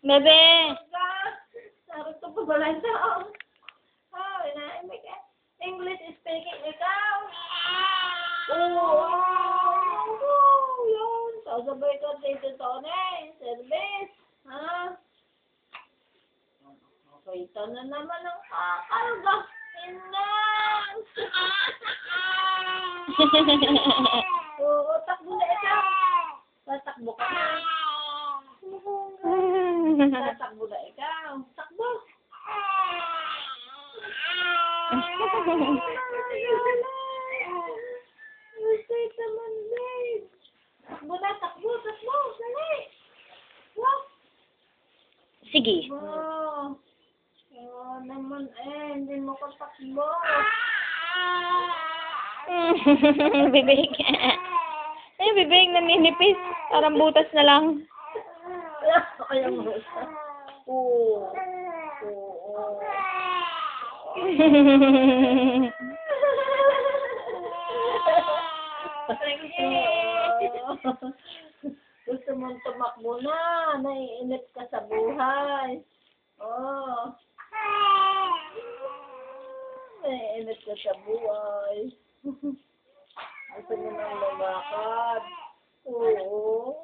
Bebe! Sarap ito pa balay sa English speaking ikaw. Yun. Sasabay ka dito Tony. Service. Ha? Okay, ito na naman ang kakarga. Inang! Oo, takbo na ikaw. Tatakbo ka na. Tatakbo na ikaw. Takbo. Sweet naman, babe. Takbo na, takbo. Dali. Walk. Sige. Oh. Naman hindi mo ko takbo. Bibig. Ay, bibig naninipis. Parang butas na lang. Kaya mo. Oo. Gusto mong tumakbo na. Naiinip ka sa buhay. Oh. Naiinip ka sa buhay. Gusto mo nang lumakad. Oo.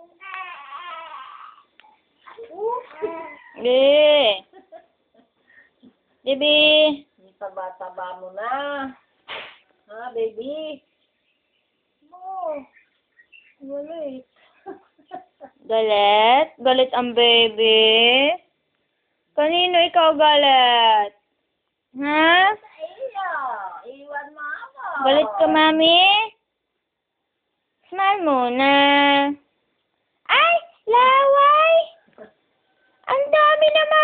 Be. Baby. Taba-taba mo na. Ha, baby? No. Galit. Galit? Galit ang baby? Kanino ikaw galit? Ha? Sa iyo. Iwan mo ako. Galit ka, mami? Smile muna. Ay! Laway! Ang dami naman!